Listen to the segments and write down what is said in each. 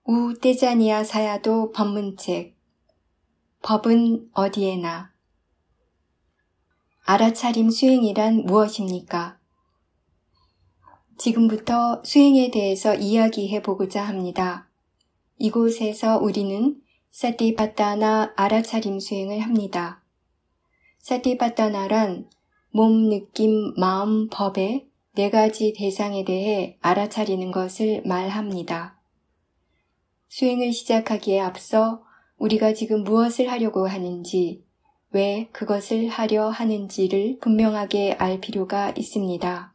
우 떼자니아 사야도 법문책. 법은 어디에나. 알아차림 수행이란 무엇입니까? 지금부터 수행에 대해서 이야기해 보고자 합니다. 이곳에서 우리는 사티파타나 알아차림 수행을 합니다. 사티파타나란 몸, 느낌, 마음, 법의 4가지 대상에 대해 알아차리는 것을 말합니다. 수행을 시작하기에 앞서 우리가 지금 무엇을 하려고 하는지, 왜 그것을 하려 하는지를 분명하게 알 필요가 있습니다.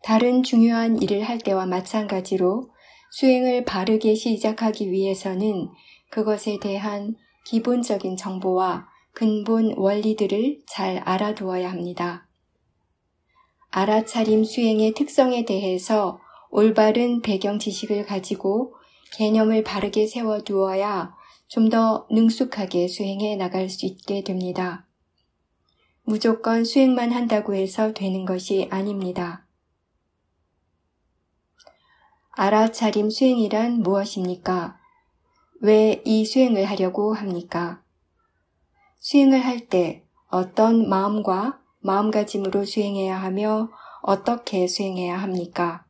다른 중요한 일을 할 때와 마찬가지로 수행을 바르게 시작하기 위해서는 그것에 대한 기본적인 정보와 근본 원리들을 잘 알아두어야 합니다. 알아차림 수행의 특성에 대해서 올바른 배경 지식을 가지고 개념을 바르게 세워두어야 좀 더 능숙하게 수행해 나갈 수 있게 됩니다. 무조건 수행만 한다고 해서 되는 것이 아닙니다. 알아차림 수행이란 무엇입니까? 왜 이 수행을 하려고 합니까? 수행을 할 때 어떤 마음과 마음가짐으로 수행해야 하며 어떻게 수행해야 합니까?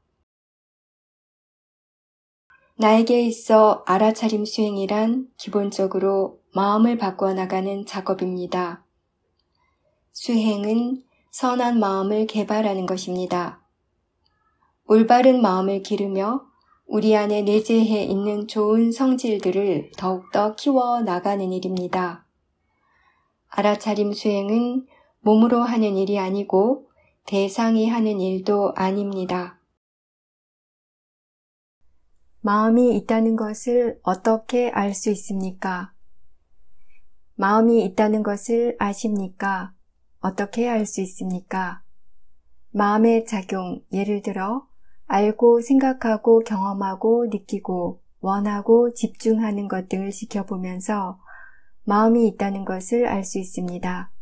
나에게 있어 알아차림 수행이란 기본적으로 마음을 바꿔나가는 작업입니다. 수행은 선한 마음을 개발하는 것입니다. 올바른 마음을 기르며 우리 안에 내재해 있는 좋은 성질들을 더욱더 키워 나가는 일입니다. 알아차림 수행은 몸으로 하는 일이 아니고 대상이 하는 일도 아닙니다. 마음이 있다는 것을 어떻게 알 수 있습니까? 마음이 있다는 것을 아십니까? 어떻게 알 수 있습니까? 마음의 작용, 예를 들어 알고 생각하고 경험하고 느끼고 원하고 집중하는 것 등을 지켜보면서 마음이 있다는 것을 알 수 있습니다.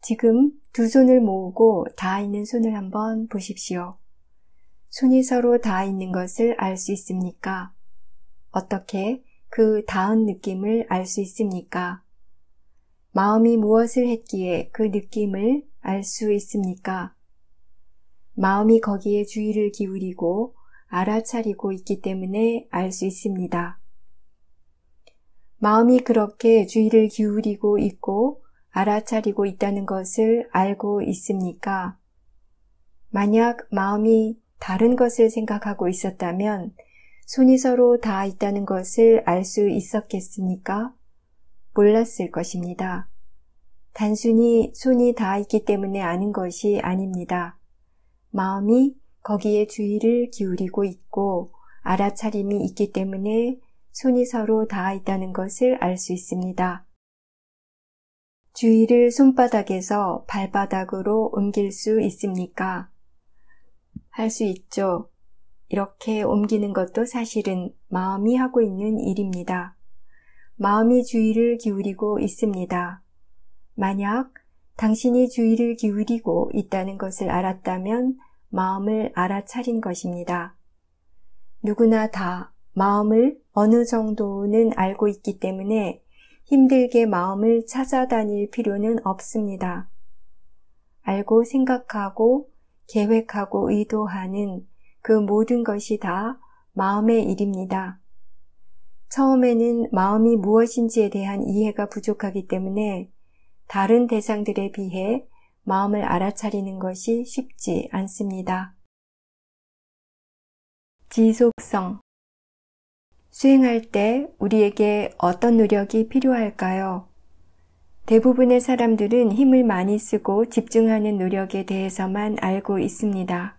지금 2 손을 모으고 닿아 있는 손을 한번 보십시오. 손이 서로 닿아 있는 것을 알 수 있습니까? 어떻게 그 닿은 느낌을 알 수 있습니까? 마음이 무엇을 했기에 그 느낌을 알 수 있습니까? 마음이 거기에 주의를 기울이고 알아차리고 있기 때문에 알 수 있습니다. 마음이 그렇게 주의를 기울이고 있고 알아차리고 있다는 것을 알고 있습니까? 만약 마음이 다른 것을 생각하고 있었다면 손이 서로 닿아 있다는 것을 알 수 있었겠습니까? 몰랐을 것입니다. 단순히 손이 닿아 있기 때문에 아는 것이 아닙니다. 마음이 거기에 주의를 기울이고 있고 알아차림이 있기 때문에 손이 서로 닿아 있다는 것을 알 수 있습니다. 주의를 손바닥에서 발바닥으로 옮길 수 있습니까? 할 수 있죠. 이렇게 옮기는 것도 사실은 마음이 하고 있는 일입니다. 마음이 주의를 기울이고 있습니다. 만약 당신이 주의를 기울이고 있다는 것을 알았다면 마음을 알아차린 것입니다. 누구나 다 마음을 어느 정도는 알고 있기 때문에 힘들게 마음을 찾아다닐 필요는 없습니다. 알고 생각하고 계획하고 의도하는 그 모든 것이 다 마음의 일입니다. 처음에는 마음이 무엇인지에 대한 이해가 부족하기 때문에 다른 대상들에 비해 마음을 알아차리는 것이 쉽지 않습니다. 지속성. 수행할 때 우리에게 어떤 노력이 필요할까요? 대부분의 사람들은 힘을 많이 쓰고 집중하는 노력에 대해서만 알고 있습니다.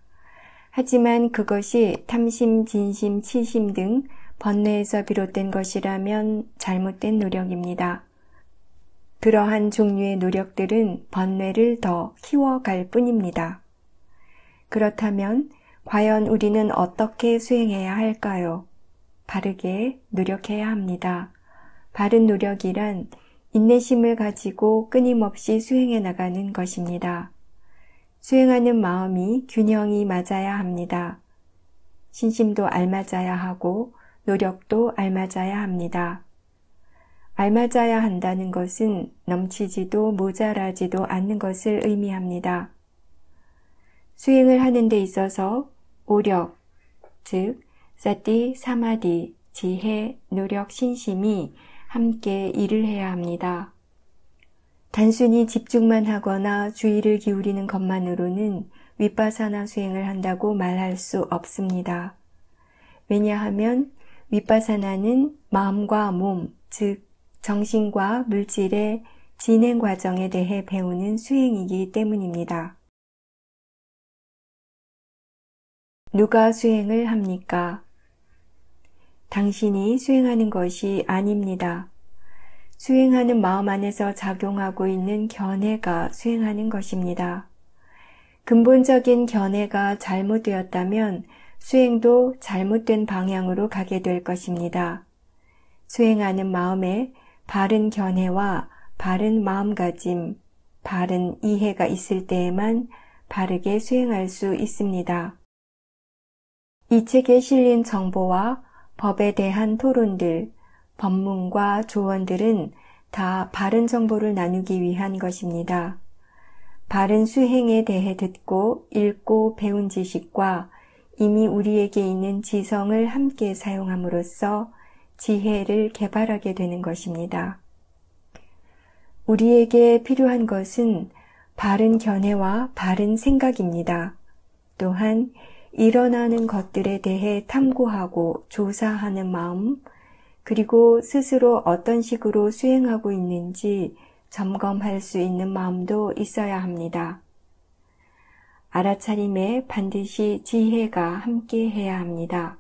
하지만 그것이 탐심, 진심, 치심 등 번뇌에서 비롯된 것이라면 잘못된 노력입니다. 그러한 종류의 노력들은 번뇌를 더 키워갈 뿐입니다. 그렇다면 과연 우리는 어떻게 수행해야 할까요? 바르게 노력해야 합니다. 바른 노력이란 인내심을 가지고 끊임없이 수행해 나가는 것입니다. 수행하는 마음이 균형이 맞아야 합니다. 신심도 알맞아야 하고 노력도 알맞아야 합니다. 알맞아야 한다는 것은 넘치지도 모자라지도 않는 것을 의미합니다. 수행을 하는 데 있어서 오력, 즉 사티, 사마디, 지혜, 노력, 신심이 함께 일을 해야 합니다. 단순히 집중만 하거나 주의를 기울이는 것만으로는 위파사나 수행을 한다고 말할 수 없습니다. 왜냐하면 위파사나는 마음과 몸, 즉 정신과 물질의 진행 과정에 대해 배우는 수행이기 때문입니다. 누가 수행을 합니까? 당신이 수행하는 것이 아닙니다. 수행하는 마음 안에서 작용하고 있는 견해가 수행하는 것입니다. 근본적인 견해가 잘못되었다면 수행도 잘못된 방향으로 가게 될 것입니다. 수행하는 마음에 바른 견해와 바른 마음가짐, 바른 이해가 있을 때에만 바르게 수행할 수 있습니다. 이 책에 실린 정보와 법에 대한 토론들, 법문과 조언들은 다 바른 정보를 나누기 위한 것입니다. 바른 수행에 대해 듣고 읽고 배운 지식과 이미 우리에게 있는 지성을 함께 사용함으로써 지혜를 개발하게 되는 것입니다. 우리에게 필요한 것은 바른 견해와 바른 생각입니다. 또한 일어나는 것들에 대해 탐구하고 조사하는 마음, 그리고 스스로 어떤 식으로 수행하고 있는지 점검할 수 있는 마음도 있어야 합니다. 알아차림에 반드시 지혜가 함께 해야 합니다.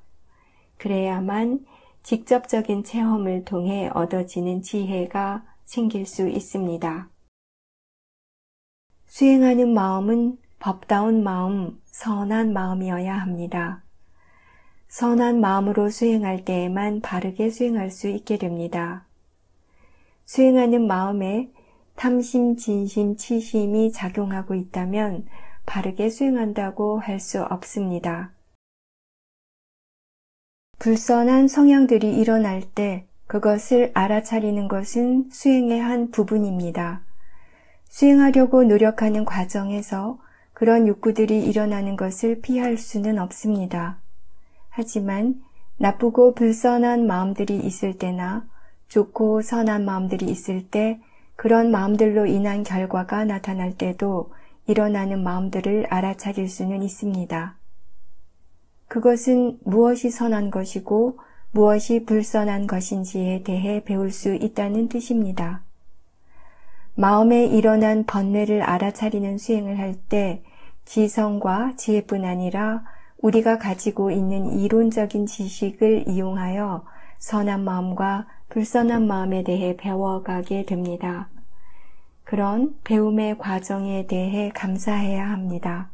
그래야만 직접적인 체험을 통해 얻어지는 지혜가 생길 수 있습니다. 수행하는 마음은 법다운 마음, 선한 마음이어야 합니다. 선한 마음으로 수행할 때에만 바르게 수행할 수 있게 됩니다. 수행하는 마음에 탐심, 진심, 치심이 작용하고 있다면 바르게 수행한다고 할 수 없습니다. 불선한 성향들이 일어날 때 그것을 알아차리는 것은 수행의 한 부분입니다. 수행하려고 노력하는 과정에서 그런 욕구들이 일어나는 것을 피할 수는 없습니다. 하지만 나쁘고 불선한 마음들이 있을 때나 좋고 선한 마음들이 있을 때 그런 마음들로 인한 결과가 나타날 때도 일어나는 마음들을 알아차릴 수는 있습니다. 그것은 무엇이 선한 것이고 무엇이 불선한 것인지에 대해 배울 수 있다는 뜻입니다. 마음에 일어난 번뇌를 알아차리는 수행을 할 때 지성과 지혜뿐 아니라 우리가 가지고 있는 이론적인 지식을 이용하여 선한 마음과 불선한 마음에 대해 배워가게 됩니다. 그런 배움의 과정에 대해 감사해야 합니다.